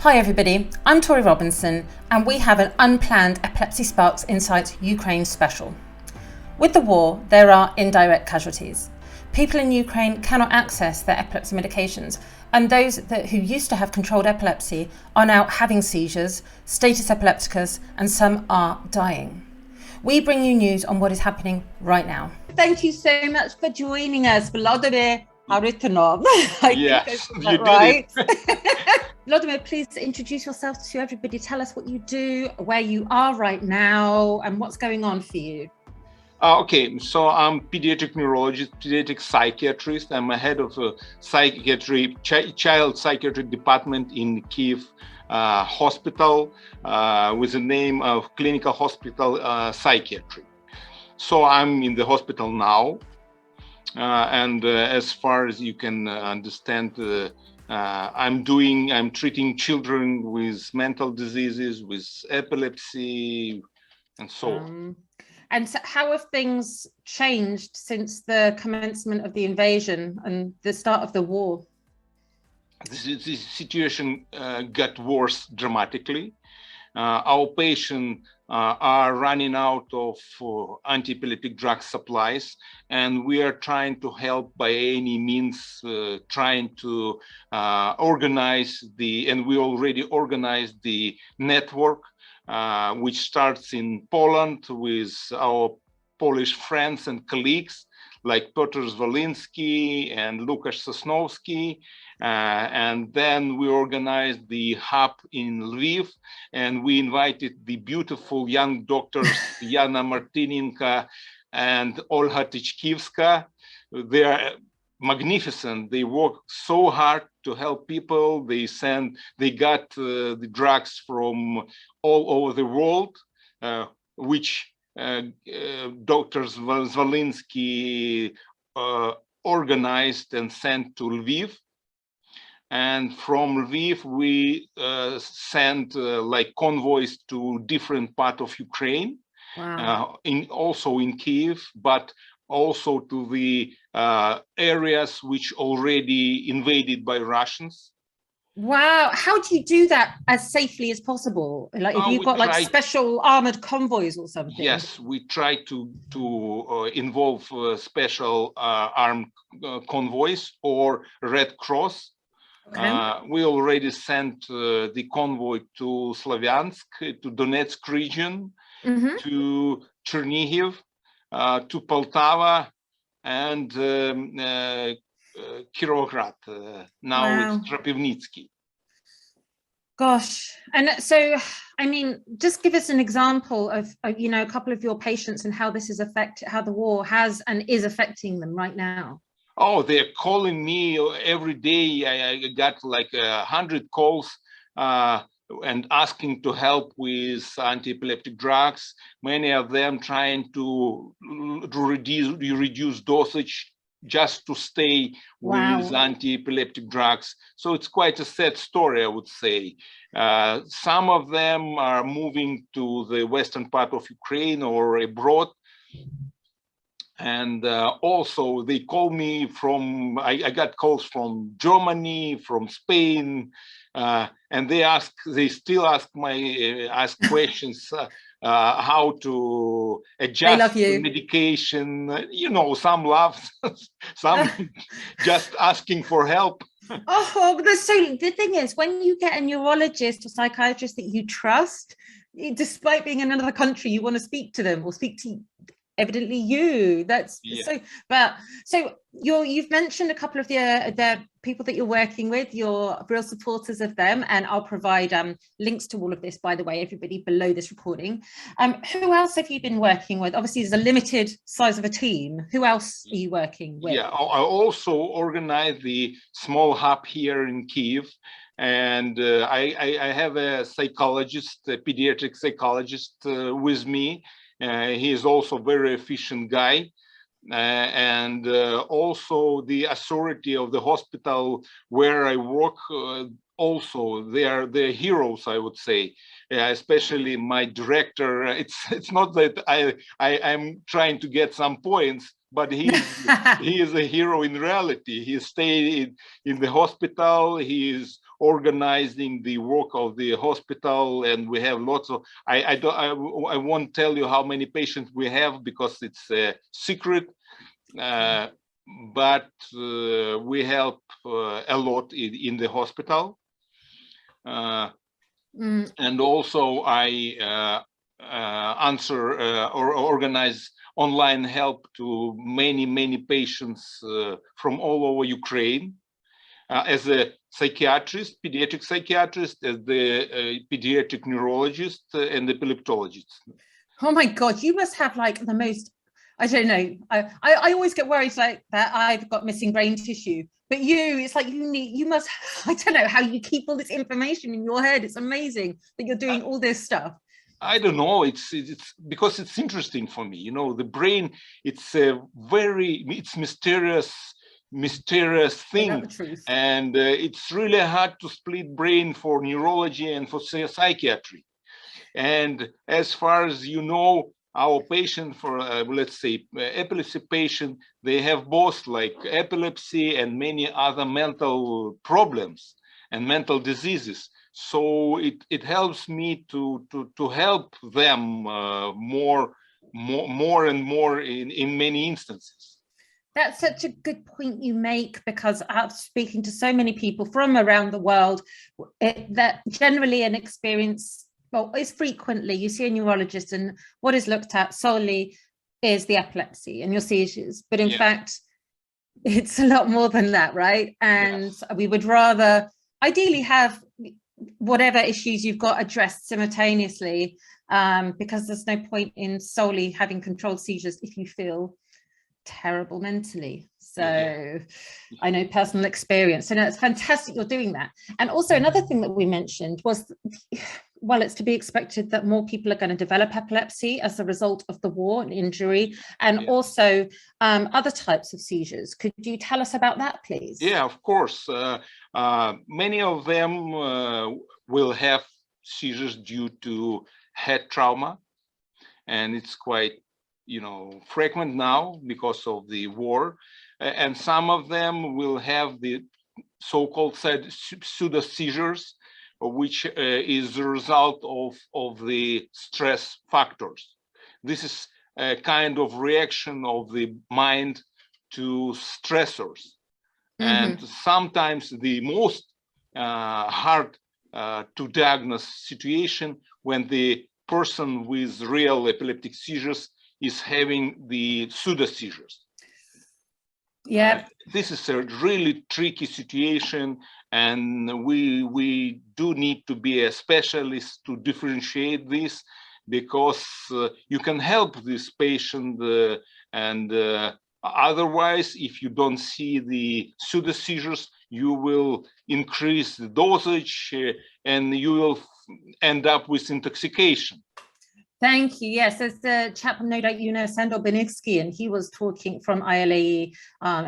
Hi everybody, I'm Torie Robinson and we have an unplanned Epilepsy Sparks Insights Ukraine special. With the war, there are indirect casualties. People in Ukraine cannot access their epilepsy medications, and those who used to have controlled epilepsy are now having seizures, status epilepticus, and some are dying. We bring you news on what is happening right now. Thank you so much for joining us, Volodymyr Kharytonov. Yes, you did right. Volodymyr, please introduce yourself to everybody. Tell us what you do, where you are right now, and what's going on for you. Okay, so I'm pediatric neurologist, pediatric psychiatrist. I'm a head of a psychiatry, child psychiatry department in Kyiv hospital with the name of Clinical Hospital Psychiatry. So I'm in the hospital now, and as far as you can understand, I'm treating children with mental diseases, with epilepsy, and so on. And so how have things changed since the commencement of the invasion and the start of the war? The situation got worse dramatically. Our patients are running out of anti-epileptic drug supplies, and we are trying to help by any means, trying to organize and we already organized the network, which starts in Poland with our Polish friends and colleagues like Piotr Zwolinski and Łukasz Sosnowski. And then we organized the hub in Lviv, and we invited the beautiful young doctors, Jana Martyninka and Olga Tyczkiewska. They are magnificent. They work so hard to help people. They got the drugs from all over the world, which Dr. Zwolinski organized and sent to Lviv. And from Lviv, we sent like convoys to different parts of Ukraine, Wow. Also in Kyiv, but also to the areas which already invaded by Russians. Wow, how do you do that as safely as possible? Like if you've got like special armored convoys or something? Yes, we try to involve special armed convoys or Red Cross. Okay. We already sent the convoy to Slavyansk, to Donetsk region, to Chernihiv, to Poltava, and Kirovograd. Now it's Kropivnitsky. Gosh, and so, I mean, just give us an example of a couple of your patients and how this is how the war has and is affecting them right now. Oh, they're calling me every day. I got like 100 calls and asking to help with anti-epileptic drugs. Many of them trying to reduce dosage just to stay with anti-epileptic drugs. So it's quite a sad story, I would say. Some of them are moving to the western part of Ukraine or abroad. And also they call me from, I got calls from Germany, from Spain, and they still ask questions, how to adjust the medication. Some love, some just asking for help. Oh, so the thing is, when you get a neurologist or psychiatrist that you trust, despite being in another country, you want to speak to them or speak to evidently you. That's so. But so you've mentioned a couple of the people that you're working with. You're real supporters of them, and I'll provide links to all of this, by the way, everybody below this recording. Who else have you been working with? Obviously, there's a limited size of a team. Who else are you working with? Yeah, I also organize the small hub here in Kyiv. And I have a psychologist, a pediatric psychologist with me. He is also a very efficient guy. And also the authority of the hospital where I work, also they're heroes, I would say, especially my director. It's not that I'm trying to get some points, but he is a hero in reality. He stayed in the hospital. He is organizing the work of the hospital, and we have lots of. I won't tell you how many patients we have because it's a secret. But we help a lot in the hospital. And also I answer or organize online help to many patients from all over Ukraine. As a psychiatrist, pediatric psychiatrist, as the pediatric neurologist and epileptologist. Oh my God, you must have like the most, I don't know, I always get worried like that I've got missing brain tissue, but it's like you must, I don't know how you keep all this information in your head. It's amazing that you're doing all this stuff. I don't know, it's because it's interesting for me, you know, the brain, it's a it's mysterious thing, and it's really hard to split brain for neurology and for psychiatry. And as far as you know, our patient for let's say epilepsy patient, they have both like epilepsy and many other mental problems and mental diseases. So it helps me to help them more and more in many instances. That's such a good point you make, because I'm speaking to so many people from around the world that generally an experience, well, is frequently you see a neurologist and what is looked at solely is the epilepsy and your seizures. But in fact, it's a lot more than that, right? And we would rather ideally have whatever issues you've got addressed simultaneously, because there's no point in solely having controlled seizures if you feel terrible mentally. So I know personal experience, and it's fantastic you're doing that. And also another thing that we mentioned was, well, it's to be expected that more people are going to develop epilepsy as a result of the war and injury, and also other types of seizures. Could you tell us about that, please? Yeah, of course. Many of them will have seizures due to head trauma, and it's quite, you know, frequent now because of the war. And some of them will have the so-called pseudo seizures, which is the result of the stress factors. This is a kind of reaction of the mind to stressors. And sometimes the most hard to diagnose situation when the person with real epileptic seizures is having the pseudo seizures. This is a really tricky situation, and we do need to be a specialist to differentiate this, because you can help this patient and otherwise, if you don't see the pseudo seizures, you will increase the dosage and you will end up with intoxication. Thank you. Yes, there's the chap, no doubt you know, Sandor Benitsky, and he was talking from ILAE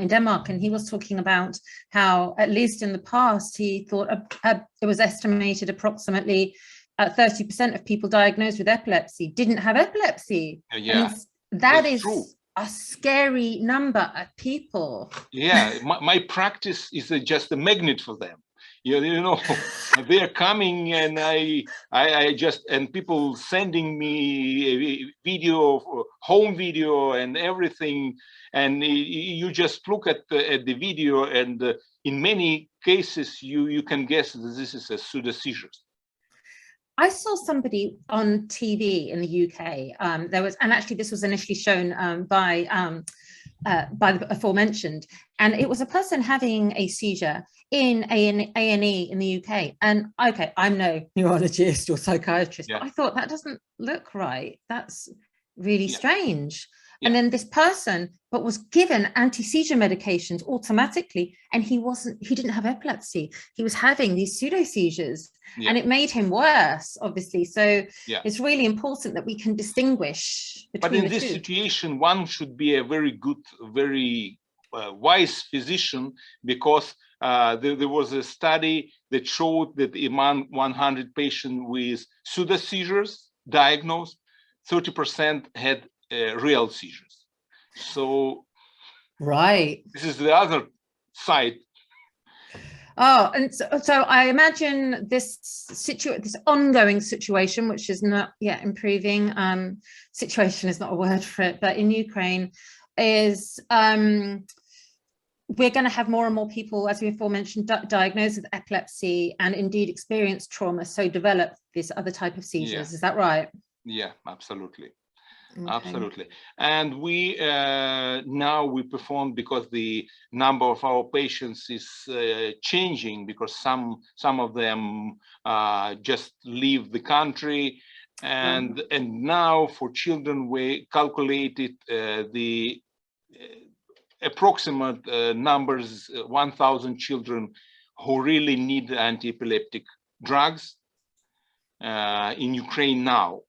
in Denmark, and he was talking about how, at least in the past, he thought it was estimated approximately 30% of people diagnosed with epilepsy didn't have epilepsy. Yeah, that is true. A scary number of people. Yeah, my practice is just a magnet for them. You know, they're coming, and I just, and people sending me a video, home video and everything, and you just look at the video, and in many cases you can guess that this is a pseudo seizures. I saw somebody on TV in the UK. There was, and actually this was initially shown by the aforementioned, and it was a person having a seizure in A&E in the UK. And okay, I'm no neurologist or psychiatrist, but I thought that doesn't look right. That's really strange. And then this person, but was given anti-seizure medications automatically, and he didn't have epilepsy. He was having these pseudo seizures, and it made him worse, obviously. So it's really important that we can distinguish between the two. But in this situation, one should be a very good, very wise physician, because there was a study that showed that among 100 patients with pseudo seizures diagnosed, 30% had real seizures. So this is the other side. Oh, and so I imagine this ongoing situation, which is not yet improving. Situation is not a word for it, but in Ukraine, is we're going to have more and more people, as we aforementioned, diagnosed with epilepsy and indeed experience trauma, so develop this other type of seizures. Is that right? Yeah, absolutely. Okay. Absolutely. And we now we perform, because the number of our patients is changing, because some of them just leave the country, and now for children we calculated the approximate numbers, 1,000 children who really need anti-epileptic drugs in Ukraine now.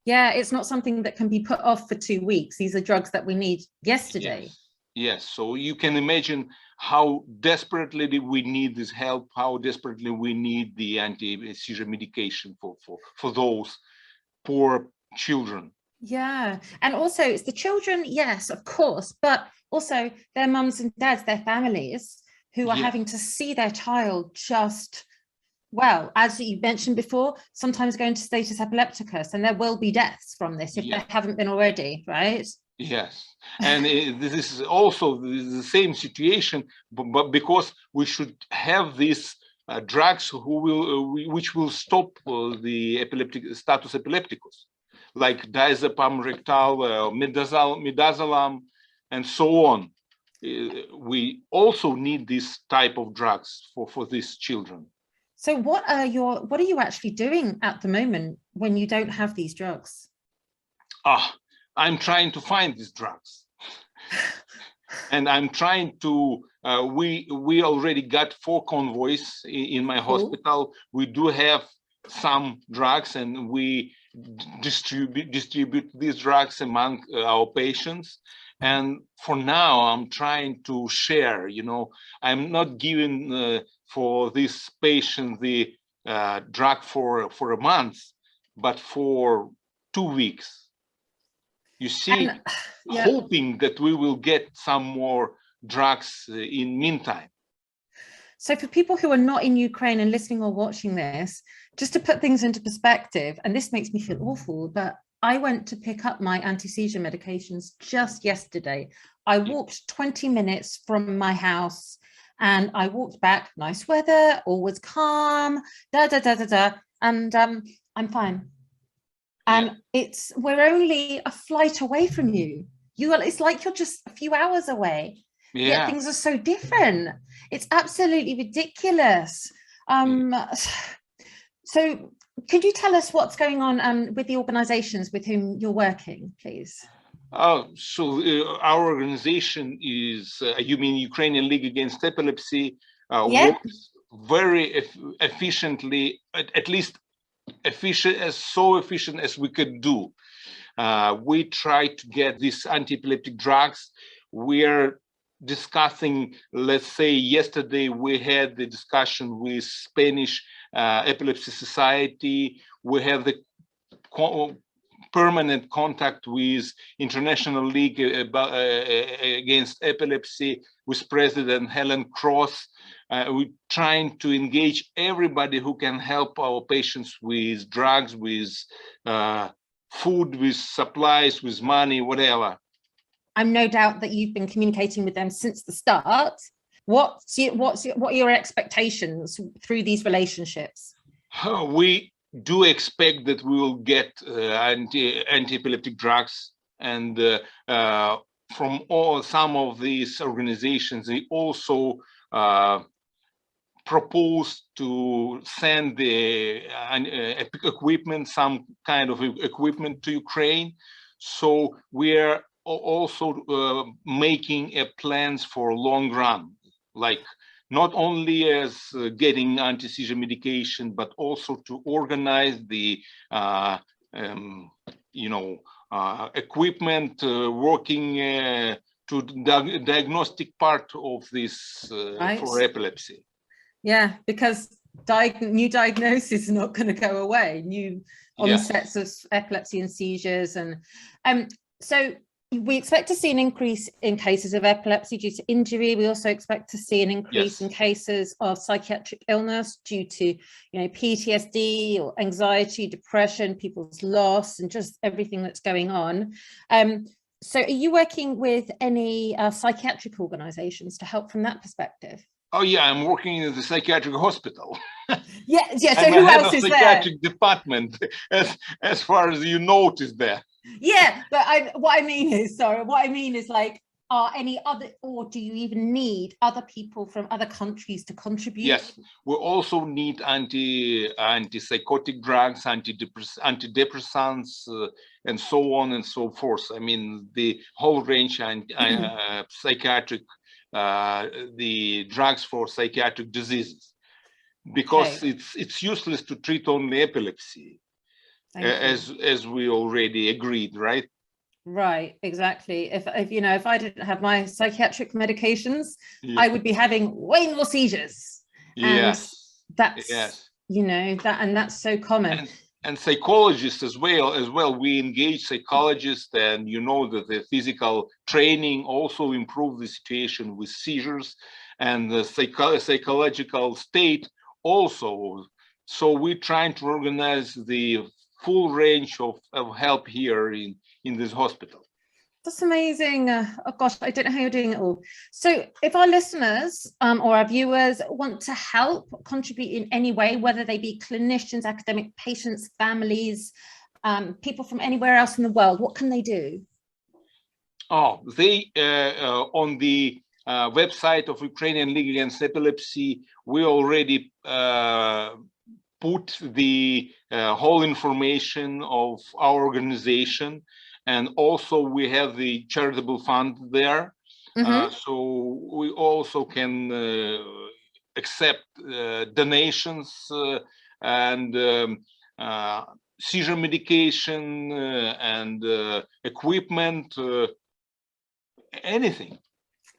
Yeah, it's not something that can be put off for 2 weeks. These are drugs that we need yesterday. Yes. So you can imagine how desperately we need this help, how desperately we need the anti-seizure medication for those poor children. Yeah, and also it's the children, yes, of course, but also their mums and dads, their families, who are having to see their child just, well, as you mentioned before, sometimes go into status epilepticus, and there will be deaths from this if there haven't been already, right? Yes, and this is also the same situation, but because we should have these drugs which will stop the epileptic status epilepticus, like diazepam rectal, midazolam, and so on. We also need this type of drugs for these children. So what are you actually doing at the moment when you don't have these drugs? I'm trying to find these drugs. And I'm trying to, we already got 4 convoys in my hospital. We do have some drugs, and we distribute these drugs among our patients. And for now, I'm trying to share, I'm not giving for this patient the drug for a month, but for 2 weeks. You see, hoping that we will get some more drugs in meantime. So for people who are not in Ukraine and listening or watching this, just to put things into perspective, and this makes me feel awful, but I went to pick up my anti-seizure medications just yesterday. I walked 20 minutes from my house and I walked back, nice weather, all was calm, and I'm fine. And we're only a flight away from you. It's like you're just a few hours away. Yet things are so different. It's absolutely ridiculous. So could you tell us what's going on with the organizations with whom you're working, please? So our organization is, you mean Ukrainian League Against Epilepsy, works very efficiently, at least so efficient as we could do. We try to get these anti-epileptic drugs. We're discussing, let's say yesterday we had the discussion with Spanish Epilepsy Society. We have the permanent contact with International League Against Epilepsy, with President Helen Cross. We're trying to engage everybody who can help our patients with drugs, with food, with supplies, with money, whatever. I'm no doubt that you've been communicating with them since the start. What are your expectations through these relationships? We do expect that we will get anti-epileptic drugs, and from some of these organizations, they also propose to send the equipment, some kind of equipment to Ukraine. So we're also making plans for long run, like not only as getting anti-seizure medication, but also to organize the equipment working to diagnostic part of this for epilepsy. Yeah, because new diagnosis is not going to go away. New onsets of epilepsy and seizures, and so We expect to see an increase in cases of epilepsy due to injury. We also expect to see an increase in cases of psychiatric illness due to, PTSD or anxiety, depression, people's loss, and just everything that's going on. So are you working with any psychiatric organizations to help from that perspective? Oh yeah, I'm working in the psychiatric hospital. Yeah. So I'm who head else of is psychiatric there? department, as far as you noticed there. Yeah, but what I mean is like, are any other, or do you even need other people from other countries to contribute? Yes, we also need antipsychotic drugs, antidepressants, and so on and so forth. I mean, the whole range psychiatric, the drugs for psychiatric diseases, because it's useless to treat only epilepsy, as we already agreed, right? Right, exactly. If I didn't have my psychiatric medications, I would be having way more seizures. Yes. And that's that's so common. And psychologists as well. We engage psychologists, and that the physical training also improves the situation with seizures and the psychological state also. So we're trying to organize the full range of help here in this hospital. That's amazing. Oh gosh, I don't know how you're doing it all. So if our listeners or our viewers want to help contribute in any way, whether they be clinicians, academic patients, families, people from anywhere else in the world, what can they do? Oh, they on the website of Ukrainian League Against Epilepsy, we already put the whole information of our organization. And also we have the charitable fund there. So we also can accept donations and seizure medication and equipment, anything.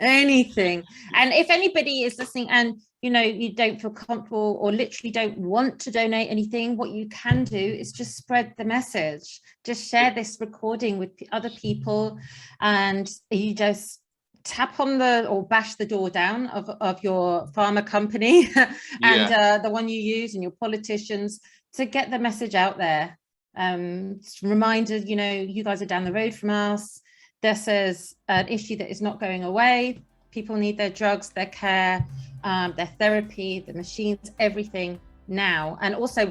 And if anybody is listening and you don't feel comfortable or literally don't want to donate anything, what you can do is just spread the message. Just share this recording with other people, and you just tap on or bash the door down of your pharma company and the one you use, and your politicians, to get the message out there. Reminded, you guys are down the road from us. This is an issue that is not going away. People need their drugs, their care, their therapy, the machines, everything now. And also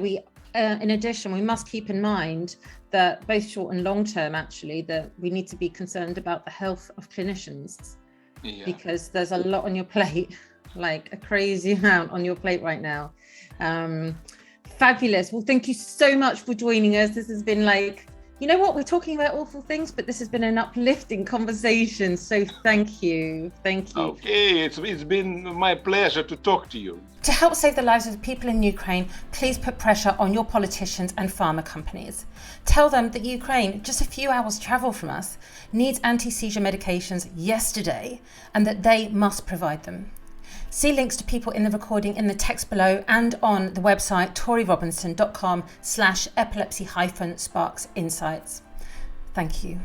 in addition, we must keep in mind that both short and long term, actually, that we need to be concerned about the health of clinicians, because there's a lot on your plate, like a crazy amount on your plate right now. Fabulous. Well, thank you so much for joining us. This has been we're talking about awful things, but this has been an uplifting conversation. So thank you. Okay, it's been my pleasure to talk to you. To help save the lives of the people in Ukraine, please put pressure on your politicians and pharma companies. Tell them that Ukraine, just a few hours travel from us, needs anti-seizure medications yesterday, and that they must provide them. See links to people in the recording in the text below and on the website torierobinson.com/epilepsy-sparks insights. Thank you.